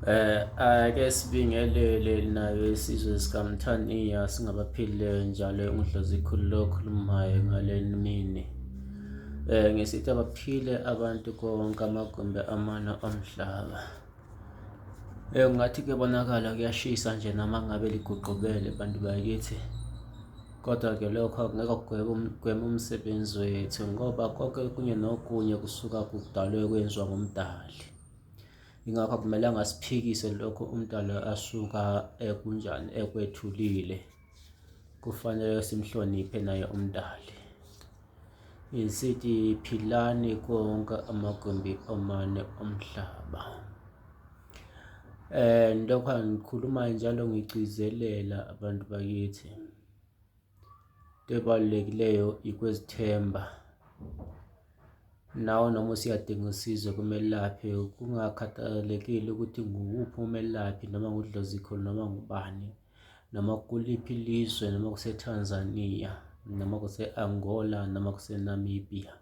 Ake sibingelele nayo isizwe sikaMthaniya singabaphilileyo njalo ngudlozikhulu lo okhulumayo ngaleni mini. Ngisithi abaphile abantu konke amagumbi amane omhlaba. Ngathi kuyabonakala kuyashisa nje noma ngabe liguqukele bantu bakithi. Kodwa-ke lokho akungeke kugweme umsebenzi wethu ngoba konke kunye nokunye kusuka kudalwe kwenziwa ngumdali. Ingakho akumelanga siphikise lokho umdali asuka ekunjani ekwethulile. Kufanele simhloniphe naye umdali. Ngisithi philani konke amagumbi omane omhlaba. Lokho ngikhuluma njalo ngigcizelela abantu bakithi. Into ebalulekileyo ikwezithemba. Nawe noma usiyadinga usizo kumelaphi, kungakhathalekile ukuthi nguwuphi umelaphi noma ngudlozikhulu noma ngubani, noma kuliphi ilizwe, noma kuse-Tanzania, noma kuse-Angola, noma kuse-Namibia.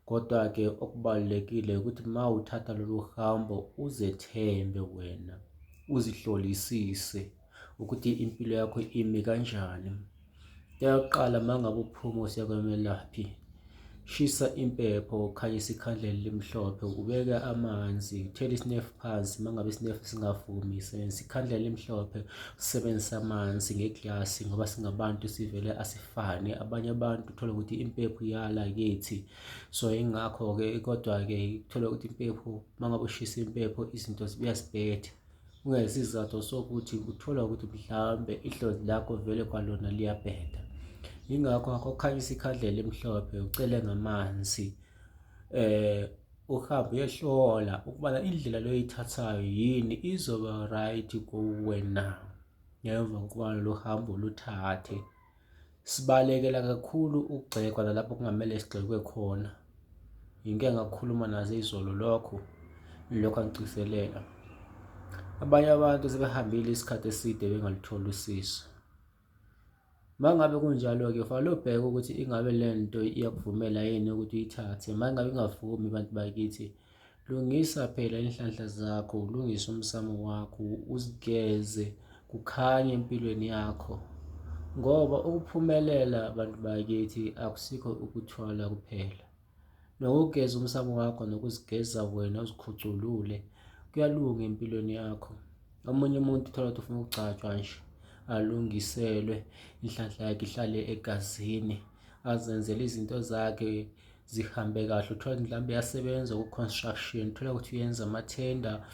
Kodwa-ke okubalulekile ukuthi uma uthatha lolu hambo uzethembe wena, uzihlolisise ukuthi impilo yakho imi kanjani. Kuqala uma ngabe uphuma usiya kwemelaphi, shisa impepho, khanyisa ikhandlela elimhlophe, ubeke amanzi, uthele isinefu phansi. Uma ngabe isinefu singavumi, sebenzisa ikhandlela elimhlophe, usebenzise amanzi ngeglasi ngoba singabantu sivele asifani. Abanye abantu uthole ukuthi impepho iyala kithi, so ingakho-ke kodwa-ke uthole ukuthi impepho, uma ngabe ushisa impepho izinto zibuya zibethe. Kungesizathu sokuthi uthola ukuthi mhlawumbe ihlozi lakho vele kwalona liyabheda. Yingakho ukukhanyisa ikhandlela elimhlophe, ucele ngamanzi, uhambe uyehlola ukubana indlela loyithathayo yini izoba right kuwe na ngemva kokuba lo hambo luthathe. Sibalekela kakhulu ukugxekwa nalapho kungamele sigxekwe khona. Ngike ngakhuluma nazo izolo lokho angigcizelela. Abanye abantu sebehambile isikhathi eside bengalutholi usizo. Uma ngabe kunjalo-ke fanele ubheke ukuthi ingabe le nto iyakuvumela yini ukuthi uyithathe. Uma ngabe ingavumi, bantu bakithi, lungisa phela inhlanhla zakho, ulungise umsamo wakho, uzigeze, kukhanye empilweni yakho. Ngoba ukuphumelela, bantu bakithi, akusikho ukuthwala kuphela. Nokugeza umsamo wakho, nokuzigeza wena uzikhuculule, kuyalunga empilweni yakho. Omunye umuntu uthola ukuthi ufuna ukugcatshwa nje, alungiselwe, inhlanhla yakhe ihlale egazini, azenzele izinto zakhe zihambe kahle. Uthola ukuthi mhlawumbe uyasebenza ku-construction, uthola ukuthi uyenza amathenda,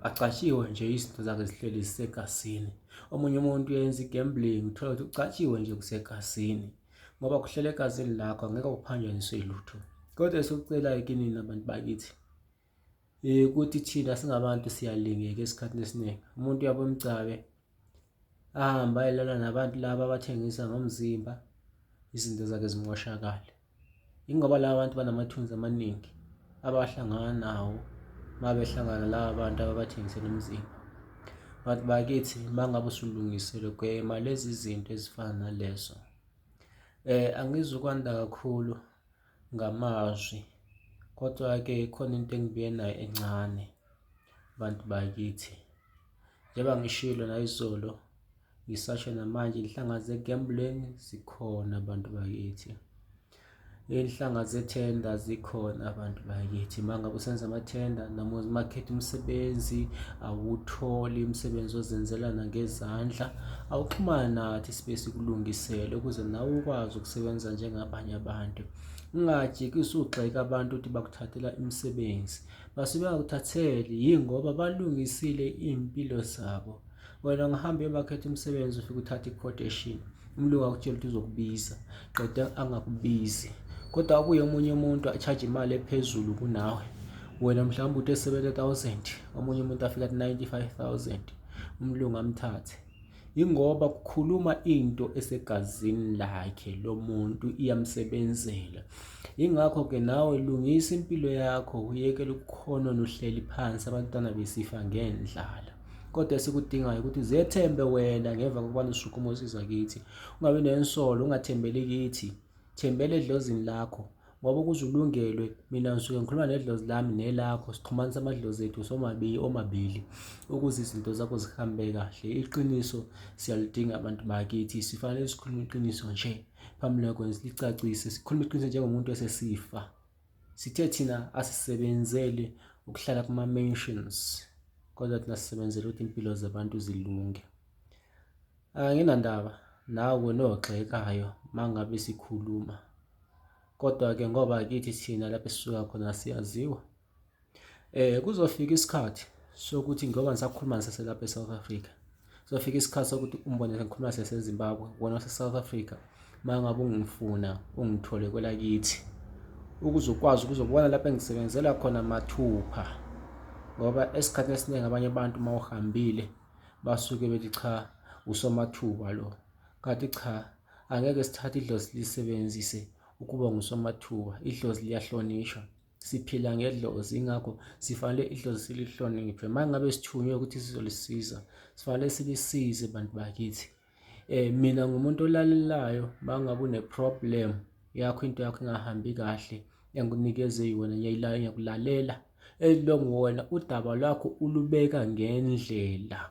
acatshiwe nje izinto zakhe zihleli zisegazini. Omunye umuntu uyenza i-gambling, uthola ukuthi ucatshiwe nje kusegazini. Ngoba kuhlele egazini lakho angeke kuphanjaniswe lutho. Kodwa esikucelayo kinina bantu bakithi, ukuthi thina singabantu siyalingeka esikhathini esiningi. Umuntu uyabuya umgcabe, ahambe ayelala nabantu laba abathengisa ngomzimba, izinto zakhe zimoshakale. Ingoba laba bantu banamathunzi amaningi abahlangana nawo uma behlangana laba bantu ababathengisela umzimba. Bantu bakithi, uma ngabe usulungisele gwema lezi zinto ezifana nalezo. Angizukwanda kakhulu ngamazwi, kodwa-ke ikhona into engibuye nayo encane, bantu bakithi. Njengoba ngishilo nayizolo, ngisasho namanje, inhlanga ze-gambling zikhona bantu bakithi. Iy'nhlanga zethenda zikhona abantu bakithi. Uma ngabe usenza amathenda noma umakhetha umsebenzi, awutholi umsebenzi ozenzela ngezandla, awuxhumane nathi sibe sikulungisele ukuze nawe ukwazi ukusebenza njengabanye abantu. Ungajiki usugxeka abantu ukuthi bakuthathela imisebenzi, basuke bengakuthatheli yingoba balungisile iy'mpilo zabo. Wena ngihamba uyobakhetha umsebenzi, ufike uthathe i-quotation, umlungu akutshela ukuthi uzokubiza, qeda angakubizi. Kodwa abuye omunye umuntu a-charge imali ephezulu kunawe, wena mhlawumbe uthi 70,000, omunye umuntu afika athi 95,000, umlungu amthathe. Yingoba kukhuluma into esegazini lakhe lo muntu, iyamsebenzela. Yingakho-ke nawe lungisa impilo yakho, uyekele ukukhona uhleli phansi abantwana besifa ngendlala. Kodwa esikudingayo ukuthi zethembe wena ngemva kokubana usukume usiza kithi. Ungabi nensolo, ungathembeli kithi, thembele edlozini lakho. ngoba ukuze ulungelwe, mina ngisuke ngikhuluma nedlozi lami nelakho, sixhumanisa amadlozi ethu omabili ukuze izinto zakho zihambe kahle. Iqiniso siyalidinga abantu bakithi, sifanele sikhulume iqiniso nje phambi kwakwenza, licacise, sikhulume iqiniso njengomuntu esesifa. Sithe thina asisebenzele ukuhlala kuma-mansions, kodwa thina sisebenzele ukuthi impilo zabantu zilunge. Anginandaba nawe nogxekayo uma ngabe sikhuluma, kodwa-ke ngoba kithi thina lapho esisuka khona siyaziwa, kuzofika isikhathi sokuthi ngoba ngisakhuluma ngisaselapha e-South Africa, kuzofika isikhathi sokuthi umbone sengikhuluma sese-Zimbabwe, wena wase-South Africa, uma ngabe ungifuna ungithole kwelakithi, ukuzokwazi ukuzobona lapho engisebenzela khona mathupha. Ngoba esikhathini esiningi abanye abantu uma uhambile basuke bethi cha, usomathuba lo, kanti cha, angeke sithathe idlozi silisebenzise ukuba ngusomathuba. Idlozi liyahlonishwa, siphila ngedlozi, ingakho sifanele idlozi silihloniphe. Uma ngabe sithunywe ukuthi sizolisiza, sifanele silisize bantu bakithi. Mina ngumuntu olalelayo, uma ngabe une-problem yakho, into yakho ingahambi kahle, engikunikeze yona ngiyakulalela, elilongu wena udaba lwakho ulubeka ngendlela,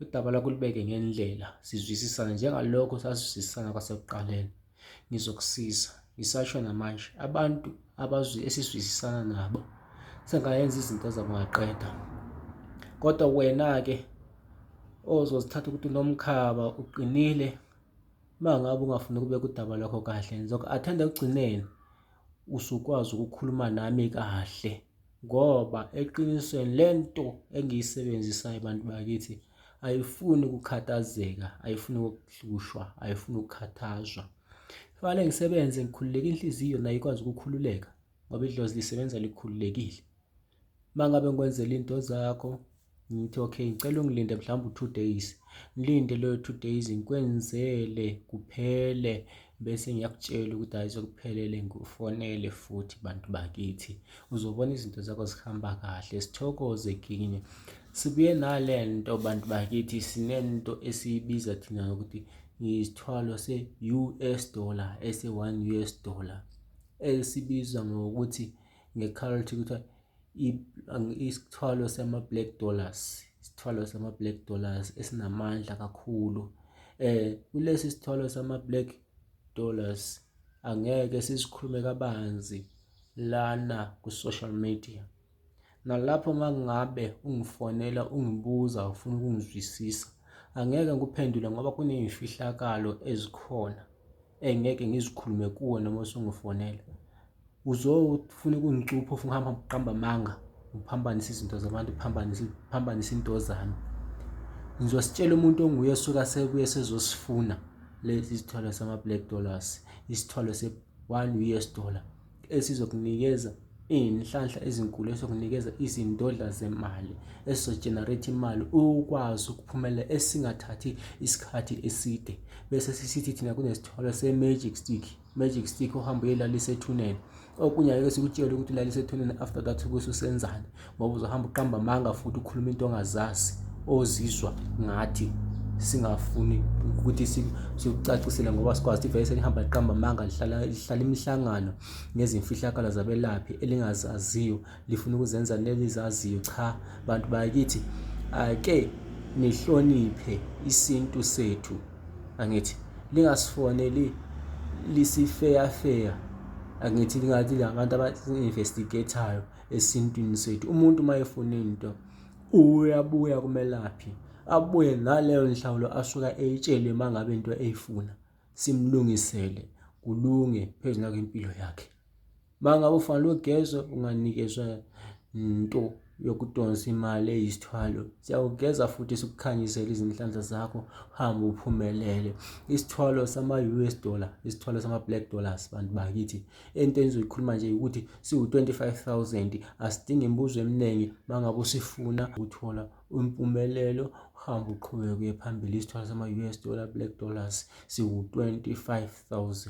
udaba lwakho ulubeke ngendlela, sizwisisane njengalokho sasizwisisana kwasekuqaleni. Ngizokusiza, ngisasho namanje, abantu esizwisisana nabo sengayenza izinto zabo ngaqeda, kodwa wena-ke ozozithatha ukuthi unomkhaba, uqinile, uma ngabe ungafuni ukubeka udaba lwakho kahle, ngizoku-athenda ekugcineni usukwazi ukukhuluma nami kahle, ngoba eqinisweni lento engiyisebenzisayo bantu bakithi ayifuni ukukhathazeka, ayifuni ukuhlushwa, ayifuni ukukhathazwa. Kufanele ngisebenze ngikhululeke, inhliziyo nayo ikwazi ukukhululeka ngoba idlozi lisebenza likhululekile. Uma ngabe ngikwenzela into zakho, ngithi okay, ngicela ungilinde mhlawumbe u-2 days, ngilinde leyo 2 days ngikwenzele kuphele, bese ngiyakutshela ukuthi hayi sekuphelele, ngikufonele futhi bantu bakithi, uzobona izinto zakho zihamba kahle. Sithokoze kinye, sibuye nale nto bantu bakithi, sinento esiyibiza thina ukuthi isithwalo se-US dollar, ese-1 US dollar, esibizwa ngokuthi nge-currency kuthiwa isithwalo sama-black dollars, isithwalo sama-black dollars esinamandla kakhulu. Kulesi sithwalo sama-black dollars angeke sisikhulume kabanzi lana ku-social media. Nalapho uma ngabe ungifonela ungibuza ufuna ukungizwisisa, angeke ngikuphendule ngoba kuney'mfihlakalo ezikhona engeke ngizikhulume kuwe noma usungifonela. Uzofuna ukungicupha, ufuna ukuhamba uqamba amanga, uphambanise izinto zabantu, uphambanise into zami. Ngizositshela umuntu onguye esuka sebuye sezosifuna lesi sithwalo sama-black dollars, isithwalo se-1 US dollar esizokunikeza iy'nhlanhla ezinkulu, esizokunikeza izindodla zemali, esizogenerate imali ukwazi ukuphumelela, esingathathi isikhathi eside. Bese sisithi thina kunesithwalo se-magic stick ohamba uyelalisa ethuneni, okunye angeke sikutshele ukuthi ulalisa ethuneni, after that ukuthi usenzani, ngoba uzohamba uqamba amanga futhi ukhuluma into ongazazi, ozizwa ngathi singafuni ukuthi sikucacisele ngoba sikwazi ukuthi vele selihamba liqamba amanga, lihlala imihlangano ngezimfihlakalo zabelaphi elingazaziyo, lifuna ukuzenza nelizaziyo. Cha bantu bakithi, ake nihloniphe isintu sethu, angithi lingasifoneli lisifeya, angithi lingathi labantu abasi-investigate-ayo esintwini sethu. Umuntu uma efuna into uyabuya kumelaphi, abuye naleyo nhlawulo asuka eyitshele uma ngabe into eyifuna, simlungisele kulunge phezu nakho impilo yakhe. Uma ngabe ufanele ugezwe, unganikezwa into yokudonsa imali eyisithwalo, siyawugeza futhi sikukhanyisele izinhlanhla zakho, uhambe uphumelele. Isithwalo sama-US dollar, isithwalo sama-black dollars bantu bakithi, into engizoyikhuluma nje ukuthi siwu-25,000, asidingi imibuzo eminingi. Uma ngabe usifuna uthola impumelelo, uhambe uqhubeke uye phambili. Isithwalo sama-US dollar, black dollars, siwu-25,000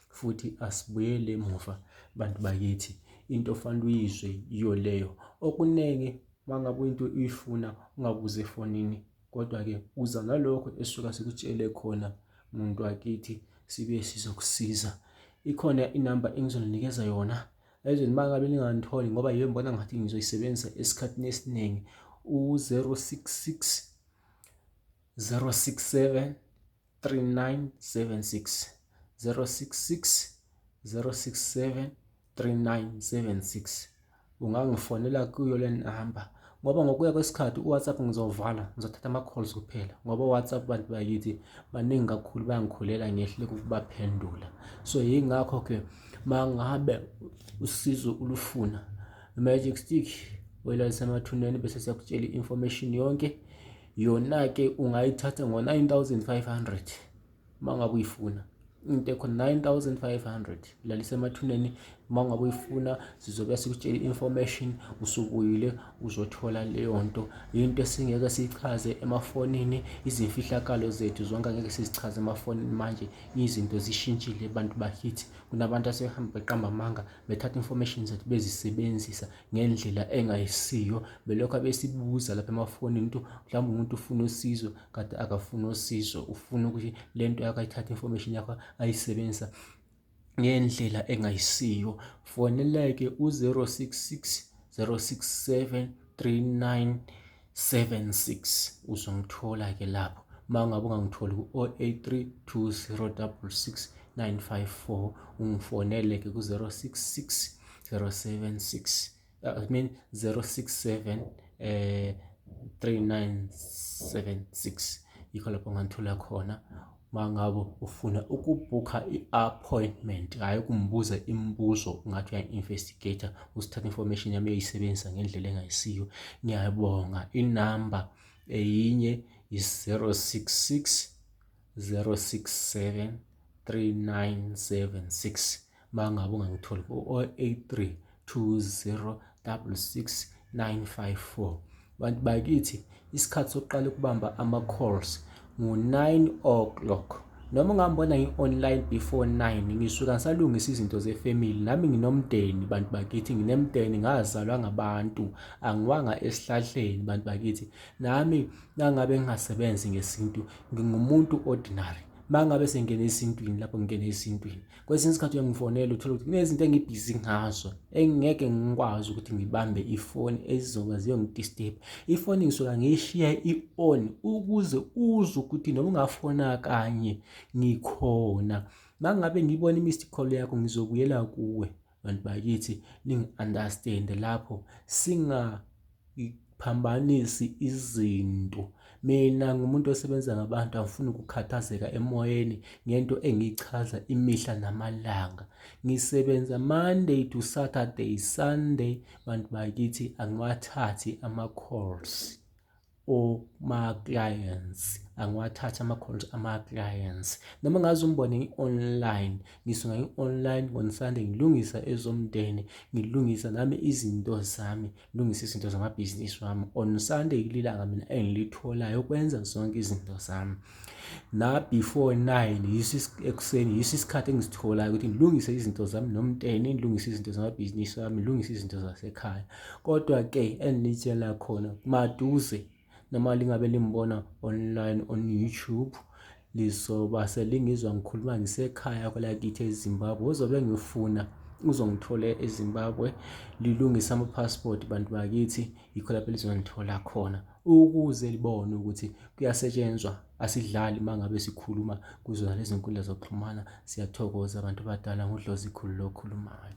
futhi asibuyele emuva bantu bakithi. Into ofanele uyizwe iyo leyo. Okuningi uma ngabe into uyifuna ungabuze efonini, kodwa-ke uza nalokho esisuka sikutshele khona muntu wakithi, sibuye sizokusiza ikhona inamba engizoninikeza yona ezweni uma ngabe ningangitholi ngoba yiyo ngibona ngathi ngizoyisebenzisa esikhathini esiningi, u-066 067 3976 066 067 3976. Ungangifonela kuyo le namba ngoba ngokuya kwesikhathi uWhatsApp ngizovala, ngizothatha ama-calls kuphela ngoba uWhatsApp bantu bakithi baningi kakhulu, bayangikhulela ngehluleka ukubaphendula. So yingakho-ke mangabe usizo ulufuna, i-magic stick oyilalisa emathuneni bese siyakutshela i-information yonke. Yona-ke ungayithatha ngo-9500 mangabe uyifuna, into ekhona 9500 lalisa emathuneni. Mangabe uyifuna sizobe sikutshela i-information, usubuyile uzothola leyo nto. Into esingeke siyichaze emafonini, izimfihlakalo zethu zonke angeke sizichaze emafonini manje. Izinto zishintshile bantu bakithi, kunabantu asebehamba beqamba amanga bethatha information zethu bezisebenzisa ngendlela engayisiyo, belokhu abesibuza lapha emafonini into mhlawumbe umuntu ufuna usizo kade akafuna usizo, ufuna ukuthi le nto yakho ayithathe information yakho ayisebenzisa ngendlela engayisiyo. Fonela-ke u-066 067 3976 uzongithola-ke lapho. Uma ngabe ungangitholi ku-083 2066 954 ungifonele-ke ku-066 076 067 3976. Yikho lapho ongangithola khona mangabe ufuna ukubhukha i-appointment, hhayi ukumbuza imibuzo ungathi uya-investigator usithatha information yami uyayisebenzisa ngendlela engayisiyo. Ngiyabonga. Inamba eyinye is-066 067 3976. Mangabe ungangitholi ku-083 2066 954. Bantu bakithi, isikhathi sokuqala ukubamba ama-calls ngo-9 o'clock. Noma ungambona ngi-online before 9, ngisuka ngisalungisa izinto ze-family. Nami nginomndeni bantu bakithi, nginemndeni, ngazalwa ngabantu, angiwanga esihlahleni bantu bakithi. Nami nangabe ngingasebenzi ngesintu, ngingumuntu ordinary. Mangabe sengene esintwini, lapho ngingene esintwini, kwesinye isikhathi uyangifonela uthole ukuthi kunezinto engibhizi ngazo engeke ngikwazi ukuthi ngibambe ifoni ezizoba ziyongidisturb. Ifoni ngisuka ngiyishiya i-on ukuze uzwe ukuthi noma ungafona kanye ngikhona. Mangabe ngibona i-missed call yakho ngizobuyela kuwe bantu bakithi, ningi-understand lapho singaphambanisi izinto. Mina ngumuntu osebenza ngabantu, angifuni ukukhathazeka emoyeni ngento engiyichaza imihla namalanga. Ngisebenza Monday to Saturday, Sunday bantu bakithi angiwathathi ama-calls oma-clients, angiwathathi ama-calls ama-clients. Noma ngaze umbone ngi-online, ngisuka ngi-online on Sunday ngilungisa ezomndeni, ngilungisa nami izinto zami, ngilungisa izinto zamabhizinisi wami. On Sunday ililanga mina engilitholayo ukwenza zonke izinto zami. Na before 9 ekuseni yiso isikhathi engisitholayo ukuthi ngilungise izinto zami nomndeni, ngilungise izinto zamabhizinisi wami, ngilungise izinto zasekhaya. Kodwa-ke engilitshela khona maduze, noma lingabe limbona online on YouTube, lizoba selingizwa ngikhuluma ngisekhaya kwelakithi eZimbabwe. Uzobe ngifuna uzongithole eZimbabwe, lilungisa ama-passport bantu bakithi, yikho lapho lizongithola khona ukuze libone ukuthi kuyasetshenzwa. Asidlali mangabe sikhuluma kuzo lezi nkundla zokuxhumana. Siyathokoza abantu abadala ngodlozi khulu lokhulumayo.